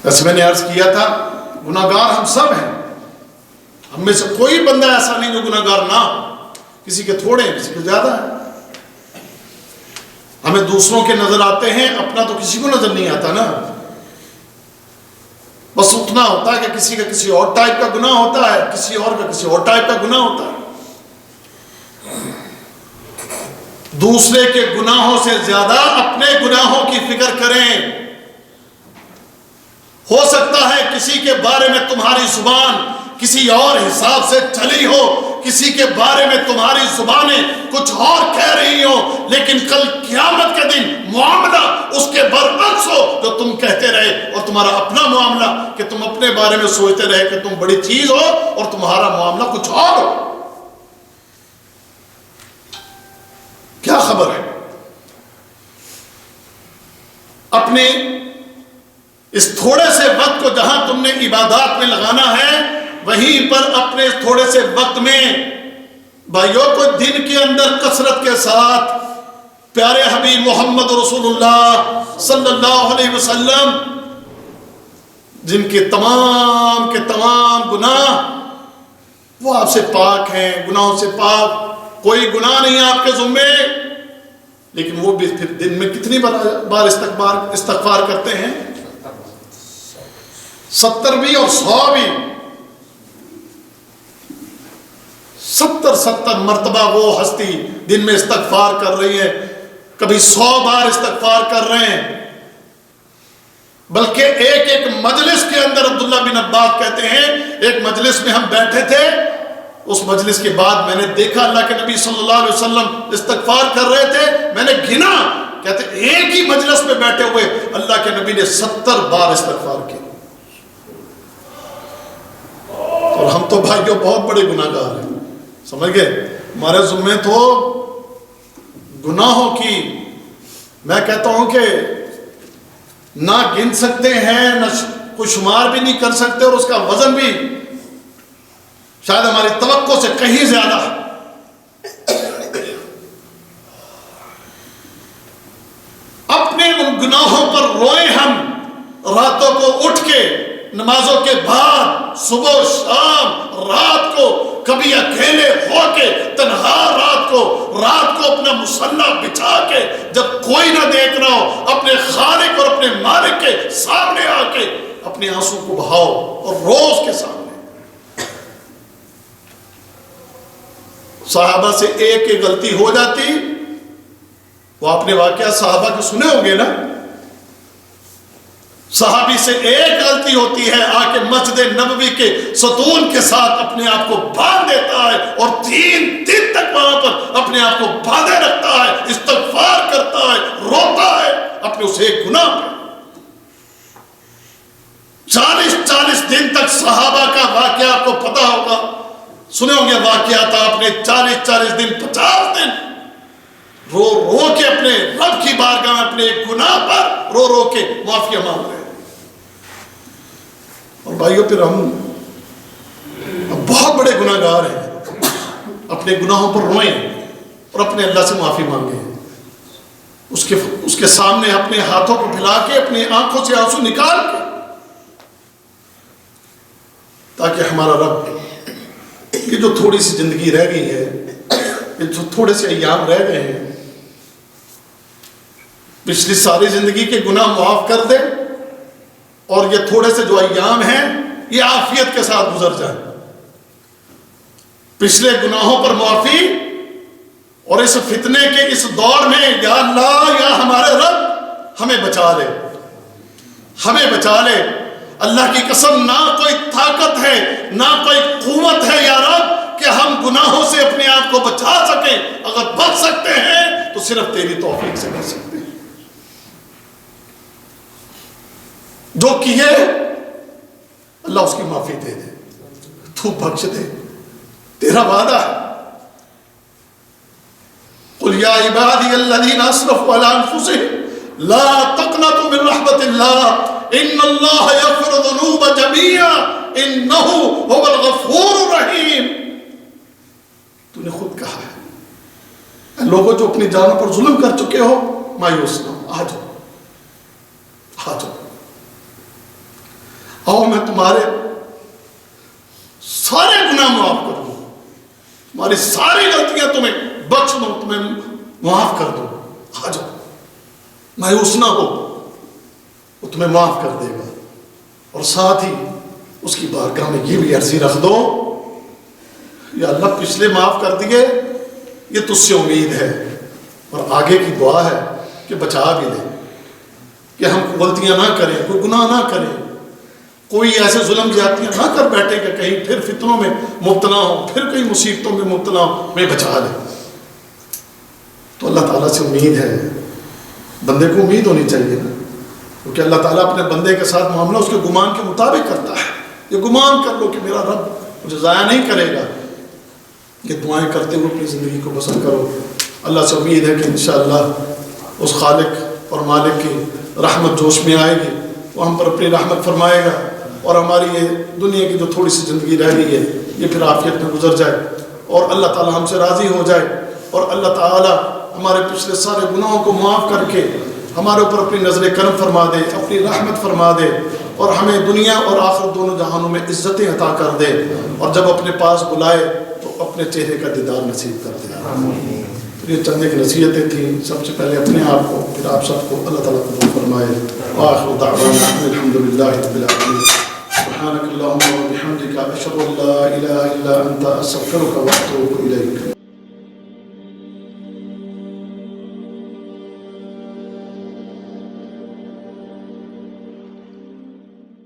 جیسے میں نے عرض کیا تھا، گناہگار ہم سب ہیں. ہم میں سے کوئی بندہ ایسا نہیں جو گناہگار نہ ہو. کسی کے تھوڑے ہیں، کسی کے زیادہ ہیں. ہمیں دوسروں کے نظر آتے ہیں، اپنا تو کسی کو نظر نہیں آتا نا. بس اتنا ہوتا ہے کہ کسی کا کسی اور ٹائپ کا گناہ ہوتا ہے، کسی اور کا کسی اور ٹائپ کا گناہ ہوتا ہے. دوسرے کے گناہوں سے زیادہ اپنے گناہوں کی فکر کریں. ہو سکتا ہے کسی کے بارے میں تمہاری زبان کسی اور حساب سے چلی ہو، کسی کے بارے میں تمہاری زبانیں کچھ اور کہہ رہی ہو، لیکن کل قیامت کے دن معاملہ اس کے برعکس ہو جو تم کہتے رہے، اور تمہارا اپنا معاملہ کہ تم اپنے بارے میں سوچتے رہے کہ تم بڑی چیز ہو، اور تمہارا معاملہ کچھ اور ہو. کیا خبر ہے؟ اپنے اس تھوڑے سے وقت کو جہاں تم نے عبادات میں لگانا ہے، وہیں پر اپنے اس تھوڑے سے وقت میں بھائیوں کو دن کے اندر کثرت کے ساتھ پیارے حبیب محمد رسول اللہ صلی اللہ علیہ وسلم، جن کے تمام گناہ وہ آپ سے پاک ہیں، گناہوں سے پاک، کوئی گناہ نہیں آپ کے ذمے، لیکن وہ بھی پھر دن میں کتنی بار استغفار کرتے ہیں؟ 70 بھی اور 100 بھی. 70 مرتبہ وہ ہستی دن میں استغفار کر رہی ہے، کبھی 100 بار استغفار کر رہے ہیں. بلکہ ایک مجلس کے اندر عبداللہ بن عباس کہتے ہیں، ایک مجلس میں ہم بیٹھے تھے، اس مجلس کے بعد میں نے دیکھا اللہ کے نبی صلی اللہ علیہ وسلم استغفار کر رہے تھے. میں نے گنا، کہتے ایک ہی مجلس میں بیٹھے ہوئے اللہ کے نبی نے 70 بار استغفار کیا. اور ہم تو بھائیوں بہت بڑے گناہگار ہیں، سمجھ گئے؟ ہمارے ذمے تو گناہوں کی، میں کہتا ہوں کہ نہ گن سکتے ہیں، نہ کوئی شمار بھی نہیں کر سکتے، اور اس کا وزن بھی شاید ہماری توقع سے کہیں زیادہ ہے. اپنے ان گناہوں پر روئیں ہم، راتوں کو اٹھ کے نمازوں کے بعد، صبح و شام، رات کو کبھی اکیلے ہو کے تنہا رات کو اپنا مصلح بچھا کے، جب کوئی نہ دیکھ رہا ہو، اپنے خالق اور اپنے مالک کے سامنے آ کے اپنے آنسو کو بہاؤ اور روز کے سامنے. صحابہ سے ایک غلطی ہو جاتی، وہ آپ نے واقعہ صحابہ کے سنے ہوں گے نا، صحابی سے ایک غلطی ہوتی ہے، آ کے مسجد نبوی کے ستون کے ساتھ اپنے آپ کو باندھ دیتا ہے، اور 3 دن تک وہاں پر اپنے آپ کو باندھے رکھتا ہے، استغفار کرتا ہے، روتا ہے اپنے اس ایک گناہ پہ. 40 دن تک صحابہ کا واقعہ آپ کو پتا ہوگا، سنے ہوں گے واقعات آپ نے. 40 دن 50 دن رو کے اپنے رب کی بارگاہ میں اپنے ایک گناہ پر رو کے معافی مانگ رہے ہیں. اور بھائیوں پھر ہم بہت بڑے گناہگار ہیں، اپنے گناہوں پر روئیں اور اپنے اللہ سے معافی مانگیں. اس کے سامنے اپنے ہاتھوں کو پھیلا کے، اپنی آنکھوں سے آنسو نکال کے، تاکہ ہمارا رب کہ جو تھوڑی سی زندگی رہ گئی ہے، یہ جو تھوڑے سے ایام رہ گئے ہیں، پچھلی ساری زندگی کے گناہ معاف کر دے اور یہ تھوڑے سے جو ایام ہیں یہ عافیت کے ساتھ گزر جائیں. پچھلے گناہوں پر معافی اور اس فتنے کے اس دور میں یا اللہ یا ہمارے رب ہمیں بچا لے، ہمیں بچا لے. اللہ کی قسم نہ کوئی طاقت ہے نہ کوئی قوت ہے یا رب کہ ہم گناہوں سے اپنے آپ کو بچا سکیں. اگر بچ سکتے ہیں تو صرف تیری توفیق سے بچ سکتے ہیں. جو کیے اللہ اس کی معافی دے دے، تو بخش دے، تیرا وعدہ ہے. قل یا عبادی الذین اسرفوا علی انفسہم لا تقنطوا من رحمت اللہ ان اللہ یغفر الذنوب جميعا انہ هو الغفور الرحیم. تو نے خود کہا ہے، لوگوں جو اپنی جانوں پر ظلم کر چکے ہو مایوس نہ ہو، آ جاؤ آ جاؤ، آؤ میں تمہارے سارے گناہ معاف کر دوں، تمہاری ساری غلطیاں تمہیں بخش دوں، تمہیں معاف کر دوں. آ جاؤ، مایوس نہ ہو، وہ تمہیں معاف کر دے گا. اور ساتھ ہی اس کی بارگاہ میں یہ بھی عرضی رکھ دو، یا اللہ پچھلے معاف کر دیے، یہ تجھ سے امید ہے، اور آگے کی دعا ہے کہ بچا بھی لے، کہ ہم غلطیاں نہ کریں، کوئی گناہ نہ کریں، کوئی ایسے ظلم زیادتیاں نہ کر بیٹھے کہ کہیں پھر فتنوں میں مبتلا ہو، پھر کئی مصیبتوں میں مبتلا ہو، میں بچا لے. تو اللہ تعالیٰ سے امید ہے، بندے کو امید ہونی چاہیے نا، کیونکہ اللہ تعالیٰ اپنے بندے کے ساتھ معاملہ اس کے گمان کے مطابق کرتا ہے. یہ گمان کر لو کہ میرا رب مجھے ضائع نہیں کرے گا. یہ دعائیں کرتے ہوئے اپنی زندگی کو بسر کرو. اللہ سے امید ہے کہ انشاءاللہ اس خالق اور مالک کی رحمت جوش میں آئے گی، وہ ہم پر اپنی رحمت فرمائے گا، اور ہماری یہ دنیا کی جو تھوڑی سی زندگی رہ گئی ہے یہ پھر عافیت میں گزر جائے، اور اللہ تعالیٰ ہم سے راضی ہو جائے، اور اللہ تعالیٰ ہمارے پچھلے سارے گناہوں کو معاف کر کے ہمارے اوپر اپنی نظر کرم فرما دے، اپنی رحمت فرما دے، اور ہمیں دنیا اور آخرت دونوں جہانوں میں عزتیں عطا کر دے، اور جب اپنے پاس بلائے تو اپنے چہرے کا دیدار نصیب کر دے. یہ چند ایک نصیحتیں تھیں، سب سے پہلے اپنے آپ کو، پھر آپ سب کو اللہ تعالیٰ قبول فرمائے. وآخر دعوانا الحمد للہ رب العالمین. سبحانك اللهم وبحمدك أشهد أن لا إله إلا أنت أستغفرك وأتوب إليك.